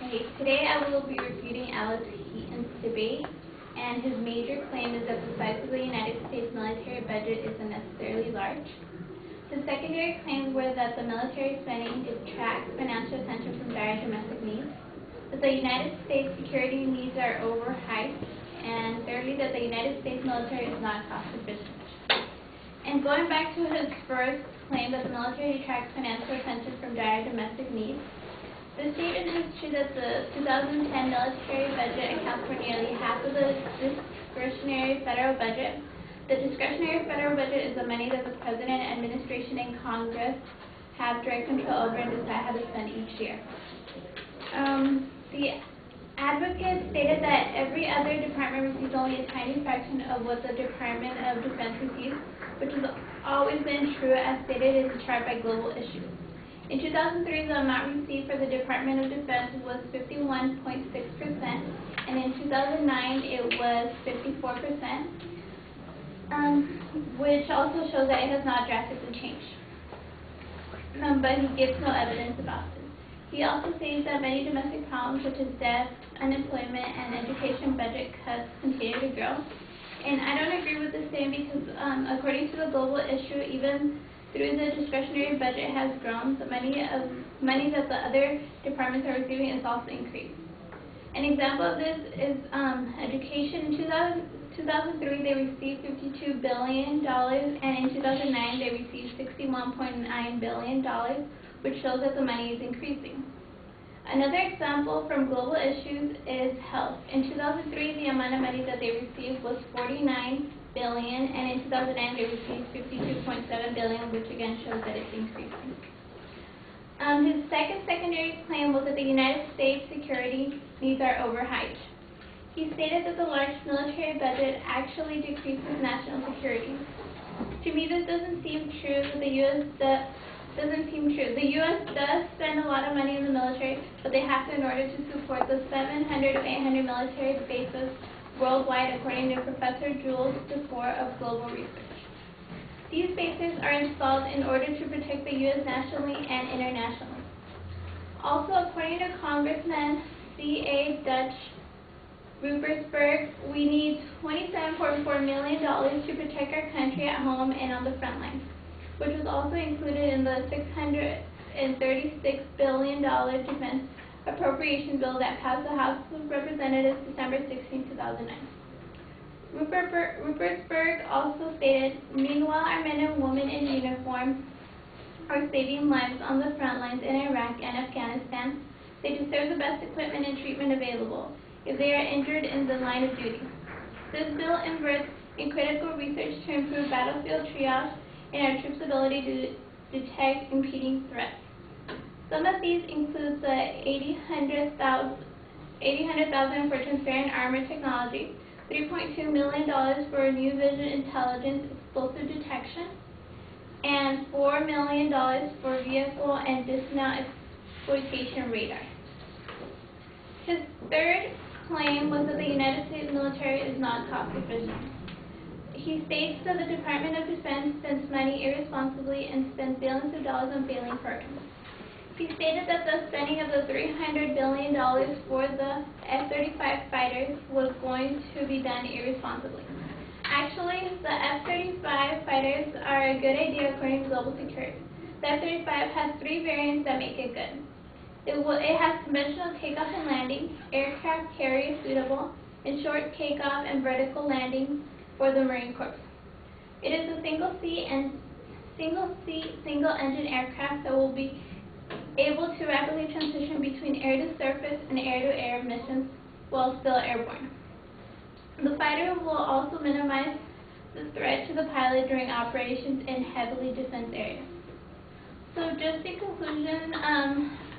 Okay, today I will be refuting Alex Heaton's debate, and his major claim is that the size of the United States military budget is unnecessarily large. His secondary claims were that the military spending detracts financial attention from dire domestic needs, that the United States security needs are overhyped, and thirdly, that the United States military is not cost efficient. And going back to his first claim that the military detracts financial attention from dire domestic needs, the statement is true that the 2010 military budget accounts for nearly half of the discretionary federal budget. The discretionary federal budget is the money that the President, administration, and Congress have direct control over and decide how to spend each year. The advocate stated that every other department receives only a tiny fraction of what the Department of Defense receives, which has always been true as stated in the chart by Global Issues. In 2003, the amount received for the Department of Defense was 51.6%, and in 2009 it was 54%, which also shows that it has not drastically changed. But he gives no evidence about this. He also says that many domestic problems such as debt, unemployment, and education budget cuts continue to grow. And I don't agree with this statement because according to the Global Issue, even through the discretionary budget has grown, the money that the other departments are receiving is also increased. An example of this is education. In 2003, they received $52 billion, and in 2009, they received $61.9 billion, which shows that the money is increasing. Another example from Global Issues is health. In 2003, the amount of money that they received was $49 billion, and in 2009 they received $52.7 billion, which again shows that it's increasing. His secondary claim was that the United States security needs are overhyped. He stated that the large military budget actually decreases national security. To me, this doesn't seem true. The U.S. does spend a lot of money in the military, but they have to in order to support the 700 to 800 military bases worldwide, according to Professor Jules DeFore of Global Research. These bases are installed in order to protect the U.S. nationally and internationally. Also, according to Congressman C.A. Dutch Rupersberg, we need $27.4 million to protect our country at home and on the front lines, which was also included in the $636 billion defense appropriation bill that passed the House of Representatives December 16, 2009. Rupersberg also stated, meanwhile, our men and women in uniform are saving lives on the front lines in Iraq and Afghanistan. They deserve the best equipment and treatment available if they are injured in the line of duty. This bill invests in critical research to improve battlefield triage and our troops' ability to detect impeding threats. Some of these include the $800,000 for transparent armor technology, $3.2 million for new vision intelligence explosive detection, and $4 million for vehicle and dismount exploitation radar. His third claim was that the United States military is not cost efficient. He states that the Department of Defense spends money irresponsibly and spends billions of dollars on failing programs. He stated that the spending of the $300 billion for the F-35 fighters was going to be done irresponsibly. Actually, the F-35 fighters are a good idea according to Global Security. The F-35 has 3 variants that make it good. It has conventional takeoff and landing, aircraft carrier suitable, and short takeoff and vertical landing for the Marine Corps. It is a single-engine aircraft that will be able to rapidly transition between air-to-surface and air-to-air missions while still airborne. The fighter will also minimize the threat to the pilot during operations in heavily defense areas. So just in conclusion,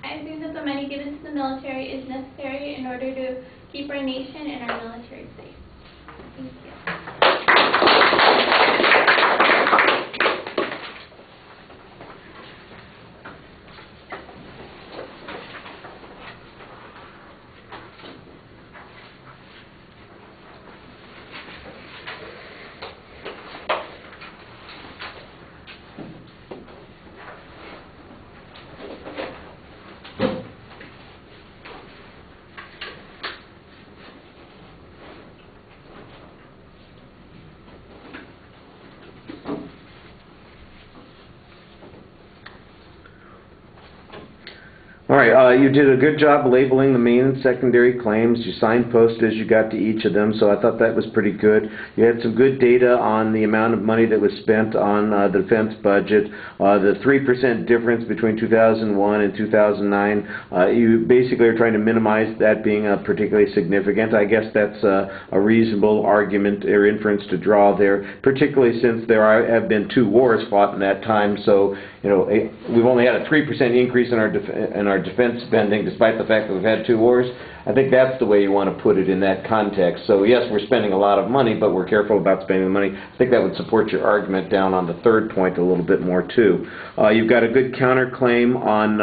I think that the money given to the military is necessary in order to keep our nation and our military safe. Thank you. right, you did a good job labeling the main and secondary claims. You signposted as you got to each of them, so I thought that was pretty good. You had some good data on the amount of money that was spent on the defense budget. The 3% difference between 2001 and 2009, you basically are trying to minimize that being particularly significant. I guess that's a reasonable argument or inference to draw there, particularly since there have been 2 wars fought in that time. So, you know, we've only had a 3% increase in our defense spending, despite the fact that we've had 2 wars. I think that's the way you want to put it in that context. So yes, we're spending a lot of money, but we're careful about spending the money. I think that would support your argument down on the 3rd point a little bit more too. You've got a good counterclaim on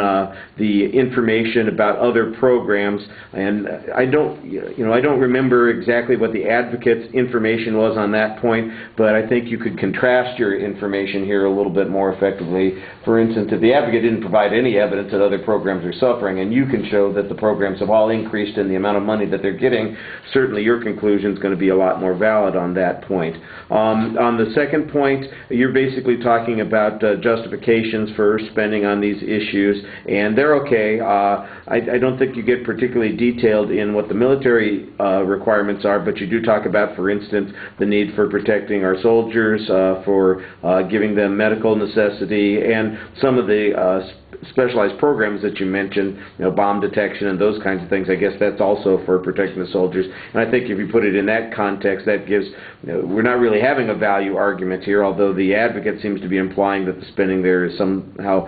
the information about other programs, and I don't remember exactly what the advocate's information was on that point, but I think you could contrast your information here a little bit more effectively. For instance, if the advocate didn't provide any evidence that other programs are suffering, and you can show that the programs have all increased in the amount of money that they're getting, certainly your conclusion is going to be a lot more valid on that point. On the 2nd point, you're basically talking about justifications for spending on these issues, and they're okay. I don't think you get particularly detailed in what the military requirements are, but you do talk about, for instance, the need for protecting our soldiers, for giving them medical necessity, and some of the specialized programs that you mentioned, you know, bomb detection and those kinds of things. I guess that's also for protecting the soldiers. And I think if you put it in that context, that gives, you know, we're not really having a value argument here, although the advocate seems to be implying that the spending there is somehow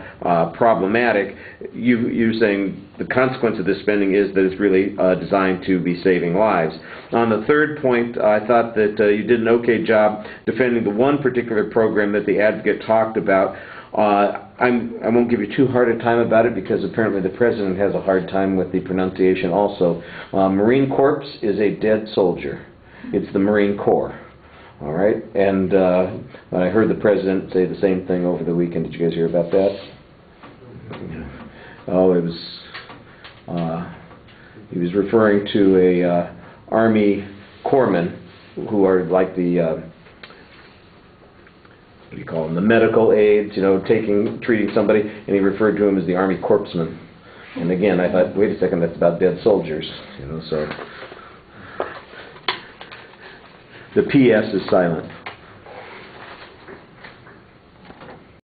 problematic. You're saying the consequence of this spending is that it's really designed to be saving lives. On the 3rd point, I thought that you did an okay job defending the one particular program that the advocate talked about. I won't give you too hard a time about it because apparently the President has a hard time with the pronunciation also. Marine Corps is a dead soldier. It's the Marine Corps. All right? And I heard the President say the same thing over the weekend. Did you guys hear about that? Oh, it was, he was referring to a Army corpsman who are like the what do you call them, the medical aides, you know, treating somebody, and he referred to him as the Army corpsman. And again, I thought, wait a second, that's about dead soldiers, you know, so the PS is silent.